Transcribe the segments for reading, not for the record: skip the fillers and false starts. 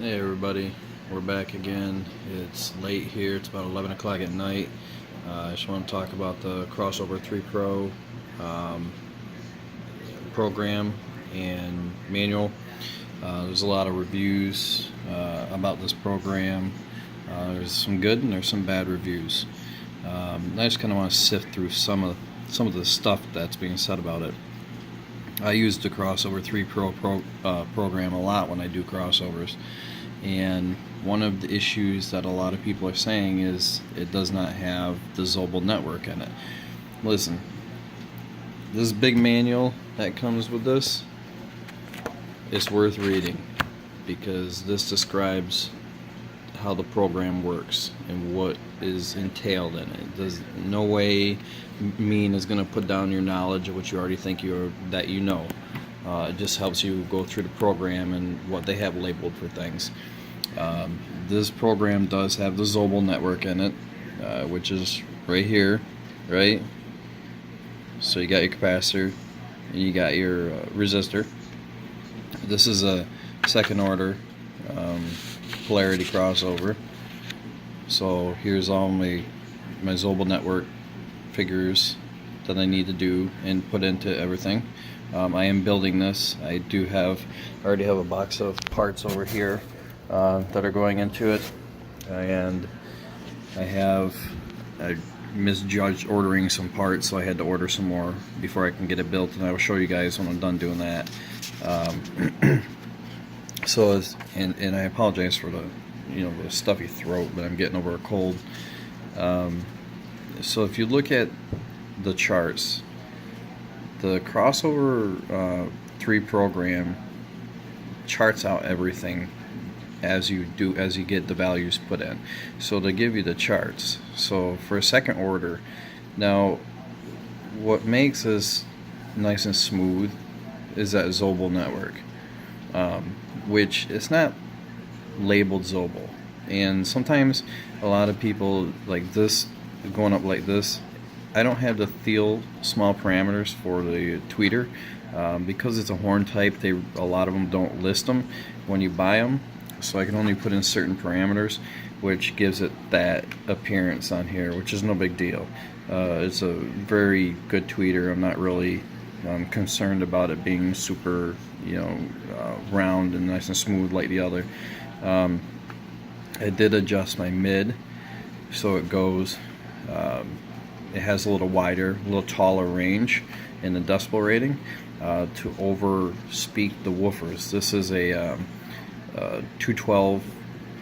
Hey everybody, we're back again. It's late here, it's about 11 o'clock at night. I just want to talk about the Crossover 3 Pro um, program and manual. There's a lot of reviews about this program. There's some good and there's some bad reviews. I just kind of want to sift through some of the stuff that's being said about it. I use the Crossover 3 Pro program a lot when I do crossovers, and one of the issues that a lot of people are saying is it does not have the Zobel network in it. Listen, this big manual that comes with this is worth reading because this describes how the program works and what is entailed in it. Does no way mean is going to put down your knowledge of what you already think that you know. It just helps you go through the program and what they have labeled for things. This program does have the Zobel network in it, which is right here, right? So you got your capacitor and you got your resistor. This is a second order polarity crossover. So here's all my Zobel network figures that I need to do and put into everything. I am building this. I already have a box of parts over here that are going into it, and I misjudged ordering some parts, so I had to order some more before I can get it built, and I will show you guys when I'm done doing that. And I apologize for the stuffy throat, but I'm getting over a cold. So if you look at the charts, the Crossover 3 program charts out everything as you get the values put in. So they give you the charts. So for a second order, now what makes this nice and smooth is that Zobel network, which it's not labeled Zobel, and sometimes a lot of people like this going up like this. I don't have the Thiel small parameters for the tweeter because it's a horn type. A lot of them don't list them when you buy them, so I can only put in certain parameters, which gives it that appearance on here, which is no big deal. It's a very good tweeter. I'm not really concerned about it being super, round and nice and smooth like the other. I did adjust my mid, so it goes. It has a little wider, a little taller range in the decibel rating to over speak the woofers. This is a 212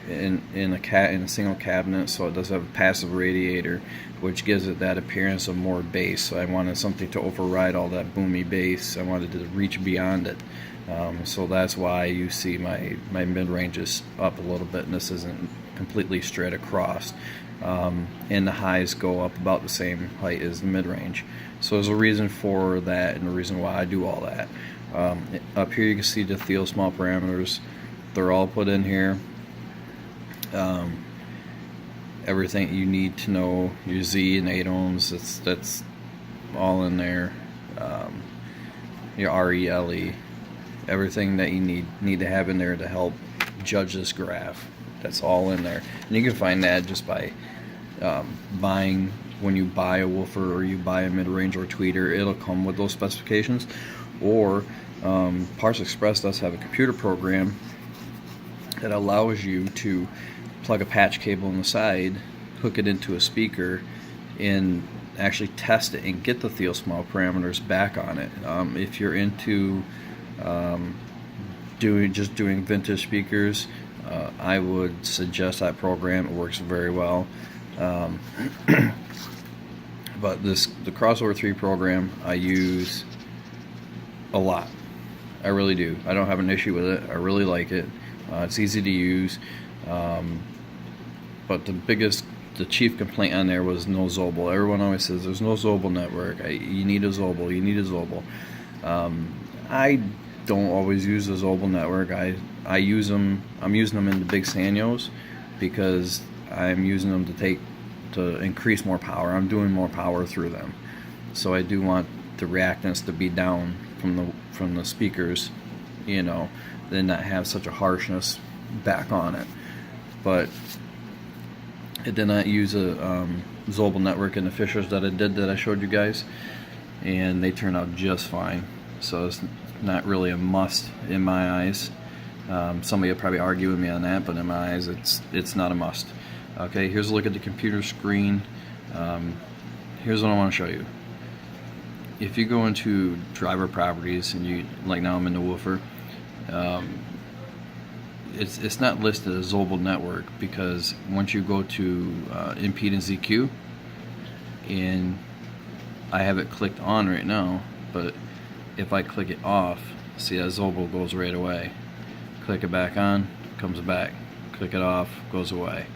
in a single cabinet, so it does have a passive radiator, which gives it that appearance of more bass. So I wanted something to override all that boomy bass. I wanted to reach beyond it. So that's why you see my mid-range is up a little bit, and this isn't completely straight across. And the highs go up about the same height as the mid-range. So there's a reason for that and a reason why I do all that. Up here you can see the Thiel small parameters. They're all put in here. Everything you need to know, your Z and 8 ohms, that's all in there. Your RELE, everything that you need to have in there to help judge this graph. That's all in there, and you can find that just by buying. When you buy a woofer or you buy a mid-range or tweeter, it'll come with those specifications. Or Parts Express does have a computer program that allows you to plug a patch cable on the side, hook it into a speaker, and actually test it and get the Thiel small parameters back on it. If you're into doing vintage speakers, I would suggest that program. It works very well. But the Crossover 3 program I use a lot. I really do. I don't have an issue with it. I really like it. It's easy to use. But the chief complaint on there was no Zobel. Everyone always says there's no Zobel network. You need a Zobel. You need a Zobel. I don't always use the Zobel network. I use them. I'm using them in the big Sanyos because I'm using them to increase more power. I'm doing more power through them, so I do want the reactance to be down from the speakers, then not have such a harshness back on it. But it did not use a Zobel network in the fishers that it did, that I showed you guys, and they turned out just fine. So it's not really a must in my eyes. Somebody will probably argue with me on that, but in my eyes it's not a must. Okay, here's a look at the computer screen. Here's what I want to show you. If you go into driver properties, and you, like now I'm in the woofer, it's not listed as Zobel network, because once you go to impedance EQ, and I have it clicked on right now, but if I click it off, see that Zobel goes right away. Click it back on, comes back. Click it off, goes away.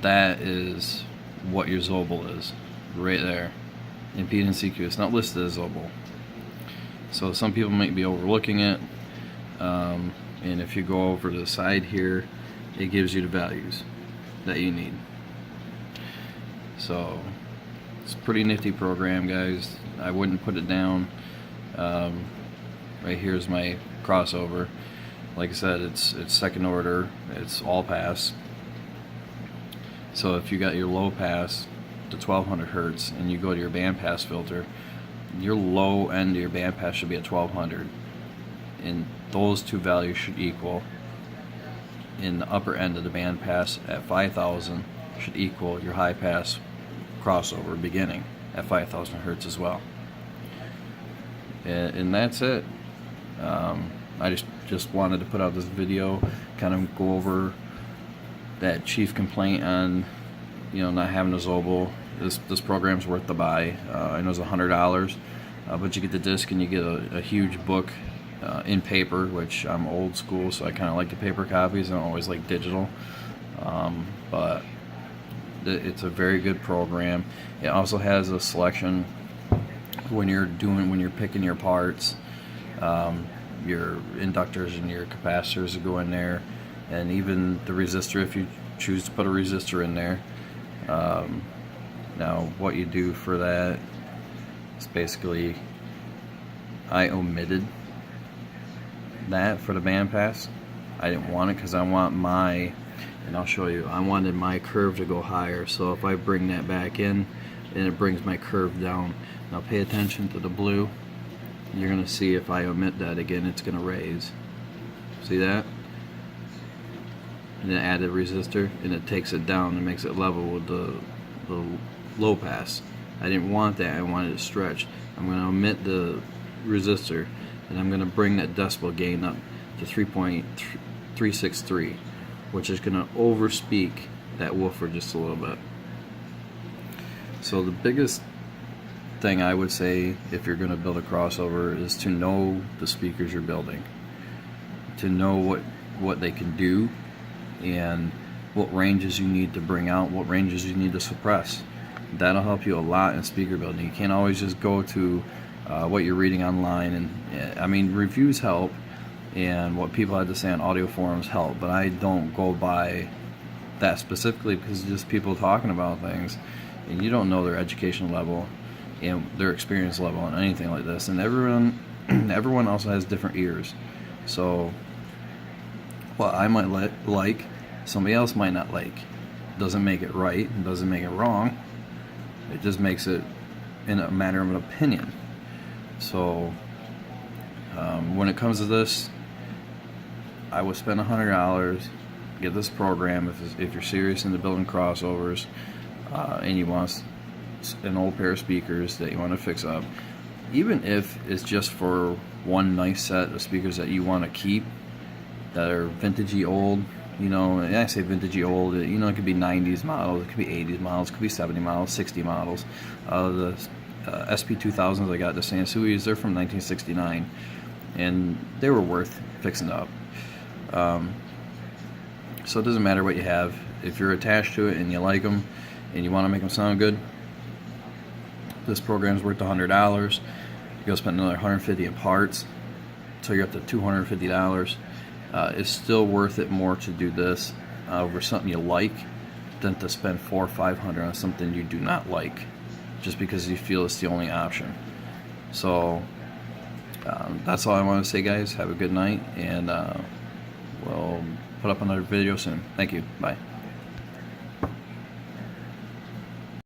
That is what your Zobel is, right there. Impedance EQ. It's not listed as Zobel. So some people might be overlooking it. And if you go over to the side here, it gives you the values that you need. So it's a pretty nifty program, guys. I wouldn't put it down. Right here is my crossover. Like I said, it's second order. It's all pass. So if you got your low pass to 1200 hertz and you go to your bandpass filter, your low end of your bandpass should be at 1200, and those two values should equal. In the upper end of the bandpass at 5000 should equal your high pass crossover beginning at 5000 hertz as well. And that's it. I just wanted to put out this video, kind of go over that chief complaint on, not having a Zobel. This program's worth the buy. I know it's $100, but you get the disc and you get a huge book in paper, which I'm old school, so I kind of like the paper copies. I don't always like digital, but it's a very good program. It also has a selection when you're picking your parts. Your inductors and your capacitors go in there, and even the resistor if you choose to put a resistor in there. Now what you do for that is basically, I omitted that for the bandpass. I didn't want it because I want and I'll show you, I wanted my curve to go higher. So if I bring that back in, then it brings my curve down. Now pay attention to the blue. You're going to see if I omit that again, it's going to raise. See that? And then add a resistor, and it takes it down and makes it level with the low pass. I didn't want that, I wanted it stretched. I'm going to omit the resistor, and I'm going to bring that decibel gain up to 3.363, which is going to overspeak that woofer just a little bit. So the biggest thing I would say if you're going to build a crossover is to know the speakers you're building, to know what they can do, and what ranges you need to bring out, what ranges you need to suppress. That'll help you a lot in speaker building. You can't always just go to what you're reading online, and I mean, reviews help, and what people have to say on audio forums help, but I don't go by that specifically, because it's just people talking about things, and you don't know their education level and their experience level on anything like this, and everyone also has different ears. So what I might like, somebody else might not like. Doesn't make it right, and doesn't make it wrong. It just makes it in a matter of an opinion. So when it comes to this, I would spend $100, get this program if you're serious into building crossovers, and you want an old pair of speakers that you want to fix up. Even if it's just for one nice set of speakers that you want to keep, that are vintagey old, and I say vintagey old, it could be 90s models, it could be 80s models, it could be 70 models, 60 models. The SP2000s I got, the Sansuis, they're from 1969, and they were worth fixing up. So it doesn't matter what you have. If you're attached to it and you like them and you want to make them sound good, this program's worth $100. You'll spend another $150 in parts, so you're up to $250. It's still worth it more to do this over something you like than to spend $400 or $500 on something you do not like, just because you feel it's the only option. So that's all I want to say, guys. Have a good night, and we'll put up another video soon. Thank you. Bye.